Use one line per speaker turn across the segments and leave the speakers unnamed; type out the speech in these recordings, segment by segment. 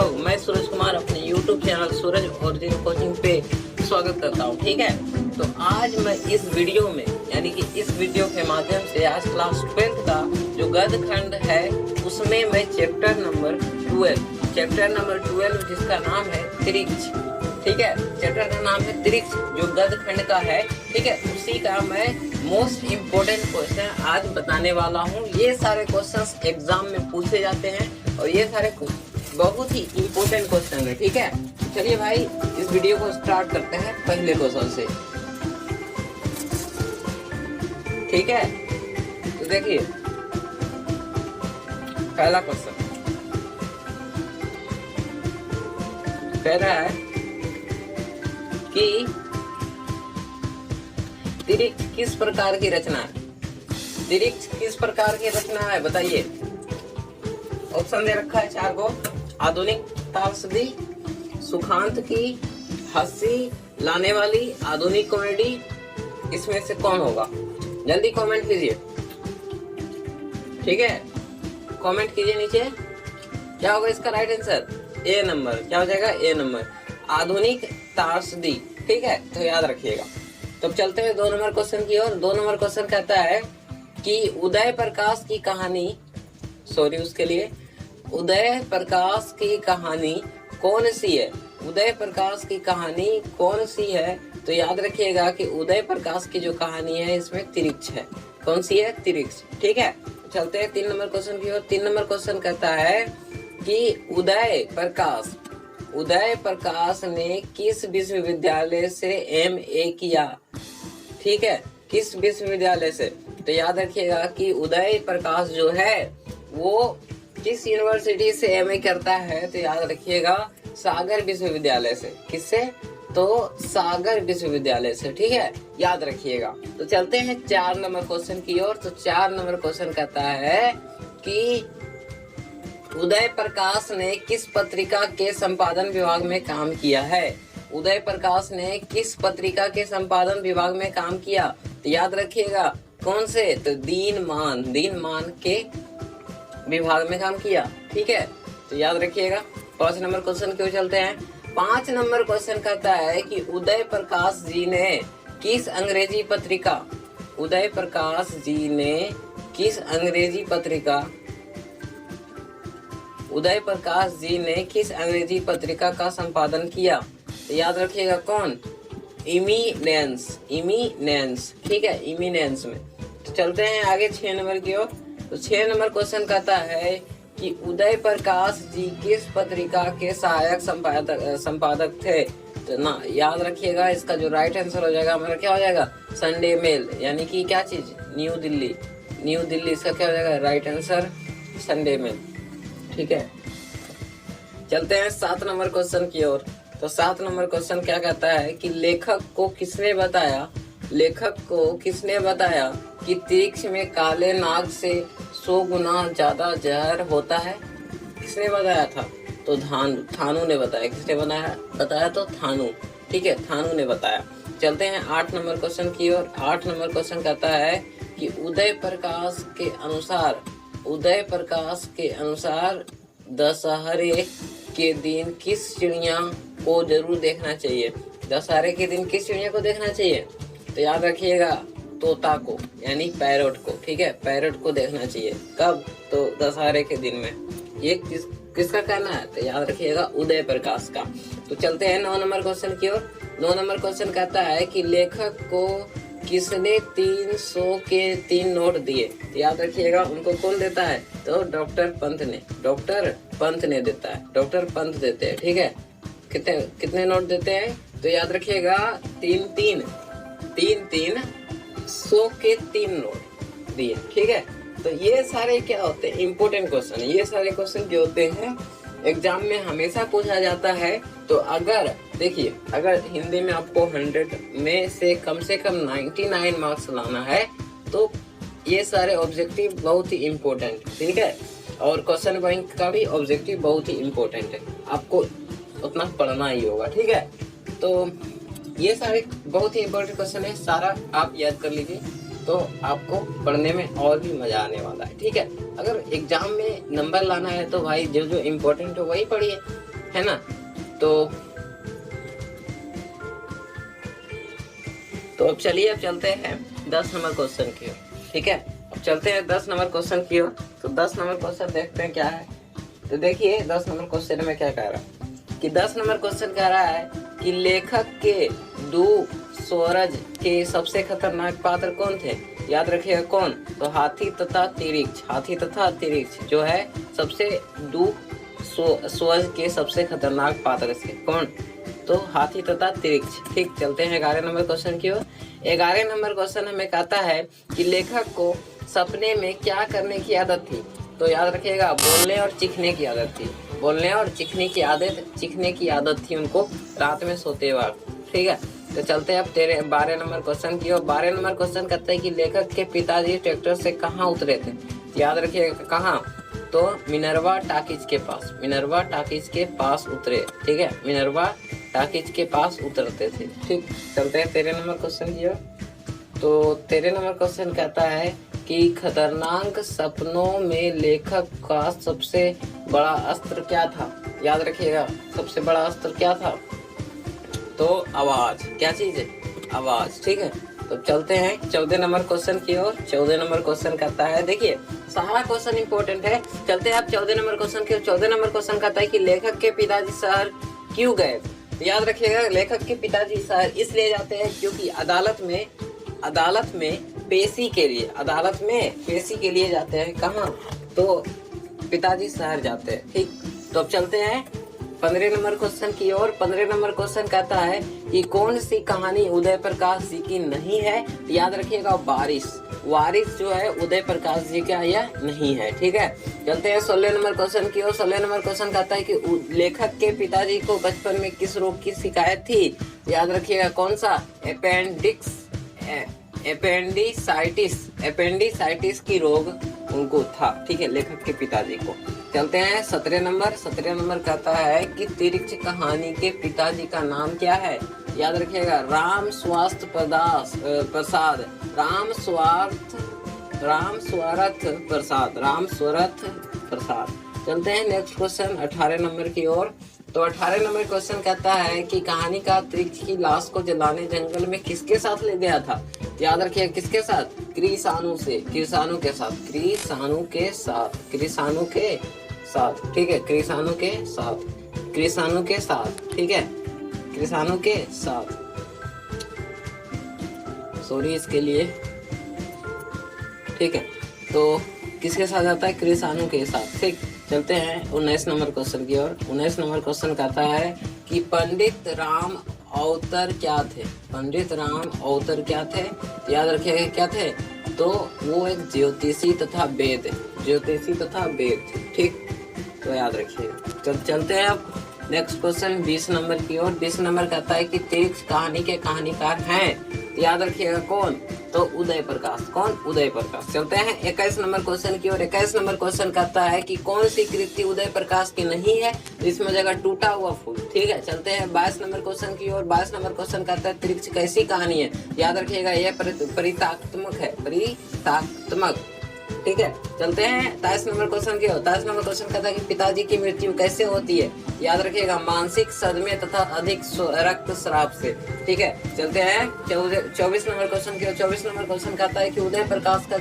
मैं सूरज कुमार अपने YouTube channel सूरज origin coaching पे स्वागत करता हूँ। ठीक है, तो आज मैं इस वीडियो में यानी कि इस वीडियो के माध्यम से आज क्लास 12 का जो गद्य खंड है उसमें मैं चैप्टर नंबर 12 जिसका नाम है त्रिक्ष। ठीक है, चैप्टर का नाम है त्रिक्ष जो गद्य खंड का है। ठीक है, उसी का मैं मोस्ट इम्पोर्टेंट क्वेश्चन आज बताने वाला हूँ। ये सारे क्वेश्चंस एग्जाम में पूछे जाते हैं और ये सारे बहुत ही इम्पोर्टेंट क्वेश्चन है। ठीक है, चलिए भाई इस वीडियो को स्टार्ट करते हैं पहले क्वेश्चन से। ठीक है, तो देखिए पहला क्वेश्चन कह रहा है कि त्रिक्ष किस प्रकार की रचना है। त्रिक्ष किस प्रकार की रचना है बताइए। ऑप्शन दे रखा है 4 को। आधुनिक त्रासदी, सुखांत की हंसी लाने वाली आधुनिक कॉमेडी, इसमें से कौन होगा? जल्दी कमेंट कीजिए। ठीक है, कमेंट कीजिए नीचे। क्या होगा इसका राइट आंसर? ए नंबर। क्या हो जाएगा? ए नंबर, आधुनिक त्रासदी। ठीक है, तो याद रखिएगा। तो चलते हैं 2 नंबर क्वेश्चन की ओर। 2 नंबर क्वेश्चन कहता है कि उदय प्रकाश की कहानी, उसके लिए उदय प्रकाश की कहानी कौन सी है? उदय प्रकाश की कहानी कौन सी है? तो याद रखिएगा कि उदय प्रकाश की जो कहानी है इसमें त्रिक्ष है। कौन सी है? त्रिक्ष। ठीक है, चलते हैं 3 नंबर क्वेश्चन की ओर। 3 नंबर क्वेश्चन कहता है कि उदय प्रकाश ने किस विश्वविद्यालय से MA किया? ठीक है, किस विश्वविद्यालय से? तो याद रखिएगा कि उदय प्रकाश जो है वो किस यूनिवर्सिटी से MA करता है? तो याद रखिएगा सागर विश्वविद्यालय से। किससे? तो सागर विश्वविद्यालय से। ठीक है, याद रखिएगा। तो चलते हैं 4 नंबर क्वेश्चन की ओर। तो 4 नंबर क्वेश्चन कहता है कि उदय प्रकाश ने किस पत्रिका के संपादन विभाग में काम किया है? उदय प्रकाश ने किस पत्रिका के संपादन विभाग में काम किया? तो याद रखिएगा कौन से? तो दीनमान के विभाग में काम किया। ठीक है, तो याद रखिएगा। 5 नंबर क्वेश्चन की ओर चलते हैं। 5 नंबर क्वेश्चन कहता है कि उदय प्रकाश जी ने किस अंग्रेजी पत्रिका का संपादन किया? तो याद रखिएगा कौन? इमिनेंस। ठीक है, इमिनेंस में। तो चलते हैं आगे 6 नंबर की ओर। तो 6 नंबर क्वेश्चन कहता है कि उदय प्रकाश जी किस पत्रिका के सहायक संपादक थे? तो ना याद रखिएगा इसका जो राइट आंसर हो जाएगा हमारा क्या हो जाएगा? संडे मेल, यानी कि क्या चीज? न्यू दिल्ली। इसका क्या हो जाएगा राइट आंसर? Sunday mail. ठीक है, चलते हैं 7 नंबर क्वेश्चन की ओर। तो 7 नंबर क्वेश्चन क्या कहता है कि लेखक को किसने बताया कि त्रिक्ष में काले नाग से 100 गुना ज्यादा जहर होता है? किसने बताया था? तो थानू ने बताया। किसने बताया? तो थानू। ठीक है, थानू ने बताया। चलते हैं 8 नंबर क्वेश्चन की ओर। 8 नंबर क्वेश्चन कहता है कि उदय प्रकाश के अनुसार दशहरे के दिन किस चिड़िया को जरूर देखना चाहिए? दशहरे के दिन किस चिड़िया को देखना चाहिए? तो याद रखिएगा तोता को, यानी पैरोट को। ठीक है, पैरोट को देखना चाहिए। कब? तो दशहरे के दिन में। ये किसका कहना है? तो याद रखिएगा उदय प्रकाश का। तो चलते हैं 9 नंबर क्वेश्चन की ओर। 9 नंबर क्वेश्चन कहता है कि लेखक को किसने 300 के 3 नोट दिए? तो याद रखिएगा उनको कौन देता है? तो डॉक्टर पंत ने देता है। डॉक्टर पंत देते हैं। ठीक है, कितने नोट देते हैं? तो याद रखिएगा 3 100 के 3 नोट दिए। ठीक है, तो ये सारे क्या होते हैं? Important question. ये सारे क्वेश्चन जो होते हैं एग्जाम में हमेशा पूछा जाता है। तो अगर देखिए, अगर हिंदी में आपको 100 में से कम 99 मार्क्स लाना है तो ये सारे ऑब्जेक्टिव बहुत ही इम्पोर्टेंट। ठीक है, और क्वेश्चन बैंक का भी ऑब्जेक्टिव बहुत ही इम्पोर्टेंट है। आपको उतना पढ़ना ही होगा। ठीक है, तो ये सारे बहुत ही इम्पोर्टेंट क्वेश्चन है। सारा आप याद कर लीजिए। तो आपको पढ़ने में और भी मजा आने वाला है। ठीक है, अगर एग्जाम में नंबर लाना है तो भाई जो जो इम्पोर्टेंट हो वही पढ़िए, है ना। तो अब चलिए, अब चलते हैं 10 नंबर क्वेश्चन की ओर। ठीक है, अब चलते हैं 10 नंबर क्वेश्चन की ओर। तो 10 नंबर क्वेश्चन देखते हैं क्या है। तो देखिए 10 नंबर क्वेश्चन में क्या कह रहा है कि 10 नंबर क्वेश्चन कह रहा है कि लेखक के दो स्वरज के सबसे खतरनाक पात्र कौन थे। याद रखिएगा कौन, तो हाथी तथा तिरिक्ष। हाथी तथा तिरिक्ष जो है सबसे दो स्वरज के सबसे खतरनाक पात्र थे कौन, तो हाथी तथा तिरिक्ष। ठीक, चलते हैं 11 नंबर क्वेश्चन की ओर। 11 नंबर क्वेश्चन हमें कहता है कि लेखक को सपने में क्या करने की आदत थी। तो याद रखिएगा बोलने और चीखने की आदत थी। बोलने और चीखने की आदत थी उनको रात में सोते वक्त। ठीक है, तो चलते हैं अब 12 नंबर क्वेश्चन की ओर। 12 नंबर क्वेश्चन कहता है कि लेखक के पिताजी ट्रैक्टर से कहाँ उतरे थे। याद रखिएगा कहाँ, तो मिनर्वा टाकीज के पास। मिनर्वा टाकीज के पास उतरे। ठीक है, मिनर्वा टाकीज के पास उतरते थे। ठीक, चलते हैं 13 नंबर क्वेश्चन की ओर। तो 13 नंबर क्वेश्चन कहता है कि खतरनाक सपनों में लेखक का सबसे बड़ा अस्त्र क्या था। याद रखिएगा सबसे बड़ा अस्त्र क्या था, तो आवाज। क्या चीज है, आवाज। ठीक है, तो चलते हैं 14 नंबर क्वेश्चन की ओर। 14 नंबर क्वेश्चन कहता है, देखिए सारा क्वेश्चन इंपॉर्टेंट है। चलते हैं आप 14 नंबर क्वेश्चन की ओर। 14 नंबर क्वेश्चन कहता है कि लेखक के पिताजी शहर क्यों गए। याद रखिएगा लेखक के पिताजी शहर इसलिए जाते हैं क्योंकि अदालत में पेशी के लिए जाते हैं। कहाँ, तो पिताजी शहर जाते हैं। ठीक, तो अब चलते हैं 15 नंबर क्वेश्चन की ओर। 15 नंबर क्वेश्चन कहता है कि कौन सी कहानी उदय प्रकाश जी की नहीं है। याद रखिएगा वारिस जो है उदय प्रकाश जी का यह नहीं है। ठीक है, चलते हैं 16 नंबर क्वेश्चन की ओर। 16 नंबर क्वेश्चन कहता है कि लेखक के पिताजी को बचपन में किस रोग की शिकायत थी। याद रखिएगा कौन सा, एपेंडिसाइटिस की रोग उनको था। ठीक है, लेखक के पिताजी को। चलते हैं 17 नंबर कहता है कि तिरिक्ष कहानी के पिताजी का नाम क्या है। याद रखिएगा राम स्वार्थ प्रसाद। चलते हैं नेक्स्ट क्वेश्चन 18 नंबर की ओर। तो 18 नंबर क्वेश्चन कहता है कि कहानी का तिरिक्ष की लाश को जलाने जंगल में किसके साथ ले गया था। याद रखिए किसके साथ, कृषाणु के साथ। ठीक है, कृषाणु के साथ। सॉरी इसके लिए। ठीक है, तो किसके साथ आता है, कृषाणु के साथ। ठीक, चलते हैं 19 नंबर क्वेश्चन की ओर। 19 नंबर क्वेश्चन कहता है कि पंडित राम अवतर क्या थे। याद रखिएगा क्या थे, तो वो एक ज्योतिषी तथा वेद थे। ठीक, तो याद रखिएगा। चलते हैं अब नेक्स्ट क्वेश्चन 20 नंबर की ओर। 20 नंबर कहता है कि तिरिक्ष कहानी के कहानीकार हैं। याद रखिएगा कौन, तो उदय प्रकाश। चलते हैं 21 नंबर क्वेश्चन की ओर। 21 नंबर क्वेश्चन कहता है कि कौन सी कृति उदय प्रकाश की नहीं है, इसमें जगह टूटा हुआ फूल। ठीक है, चलते हैं 22 नंबर क्वेश्चन की ओर। 22 नंबर क्वेश्चन कहता है तिरिक्ष कैसी कहानी है। याद रखिएगा यह परितात्मक है। ठीक है, चलते हैं 23 नंबर क्वेश्चन की ओर। 23 नंबर क्वेश्चन कहता है कि पिताजी की मृत्यु कैसे होती है। याद रखिएगा मानसिक सदमे तथा अधिक रक्तस्राव से। ठीक है, चलते हैं 24 नंबर क्वेश्चन की ओर। 24 नंबर क्वेश्चन कहता है कि उदय प्रकाश का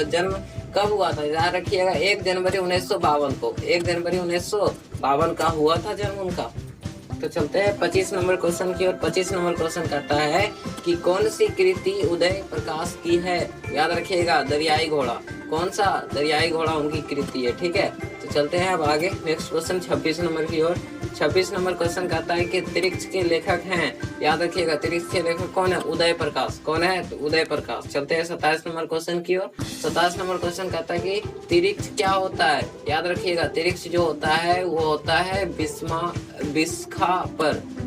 जन्म कब हुआ था। याद रखिएगा 1 जनवरी 1952 को। 1 जनवरी 1952 का हुआ था जन्म उनका। तो चलते हैं 25 नंबर क्वेश्चन की ओर। 25 नंबर क्वेश्चन कहता है कि कौन सी कृति उदय प्रकाश की है। याद रखिएगा दरियाई घोड़ा। कौन सा, दरियाई घोड़ा उनकी कृति है। ठीक है, तो चलते हैं अब आगे नेक्स्ट क्वेश्चन 26 नंबर की ओर। 26 नंबर क्वेश्चन कहता है कि तिरिक्ष के लेखक हैं। याद रखिएगा तिरिक्ष के लेखक कौन है, उदय प्रकाश। कौन है, तो उदय प्रकाश। चलते हैं 27 नंबर क्वेश्चन की ओर। 27 नंबर क्वेश्चन कहता है कि तिरिक्ष क्या होता है। याद रखिएगा तिरिक्ष जो होता है वो होता है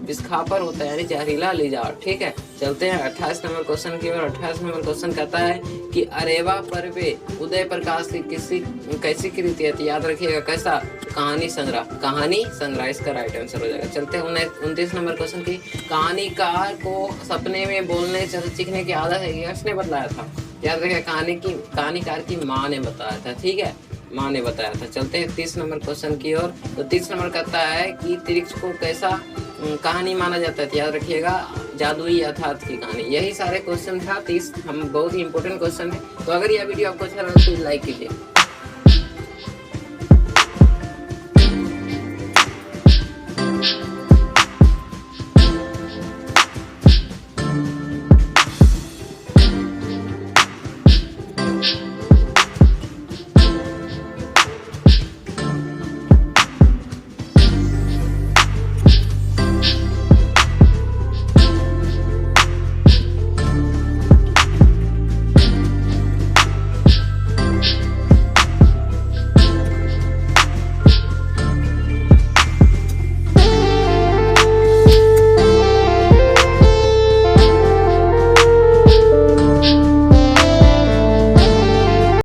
बिस्खापर होता है, यानी जहरीला लिजार। ठीक है, चलते हैं 28 नंबर क्वेश्चन की ओर। 28 नंबर क्वेश्चन कहता है कि अरेवा पर्वे उदय प्रकाश की कैसी कृति है। याद रखिएगा कैसा, कहानी संग्रह इसका राइट आंसर हो जाएगा। चलते हैं 29 नंबर क्वेश्चन की। कहानीकार को सपने में बोलने सीखने की आदत है, किसने बतलाया था। याद रखिएगा कहानीकार की माँ ने बताया था। ठीक है, माँ ने बताया था। चलते हैं 30 नंबर क्वेश्चन की ओर। तो 30 नंबर कहता है कि अंतरिक्ष को कैसा कहानी माना जाता है। याद रखिएगा, जादुई यथार्थ की कहानी। यही सारे क्वेश्चन था 30, हम बहुत ही इंपॉर्टेंट क्वेश्चन है। तो अगर यह वीडियो आपको अच्छा लगा तो लाइक कीजिए।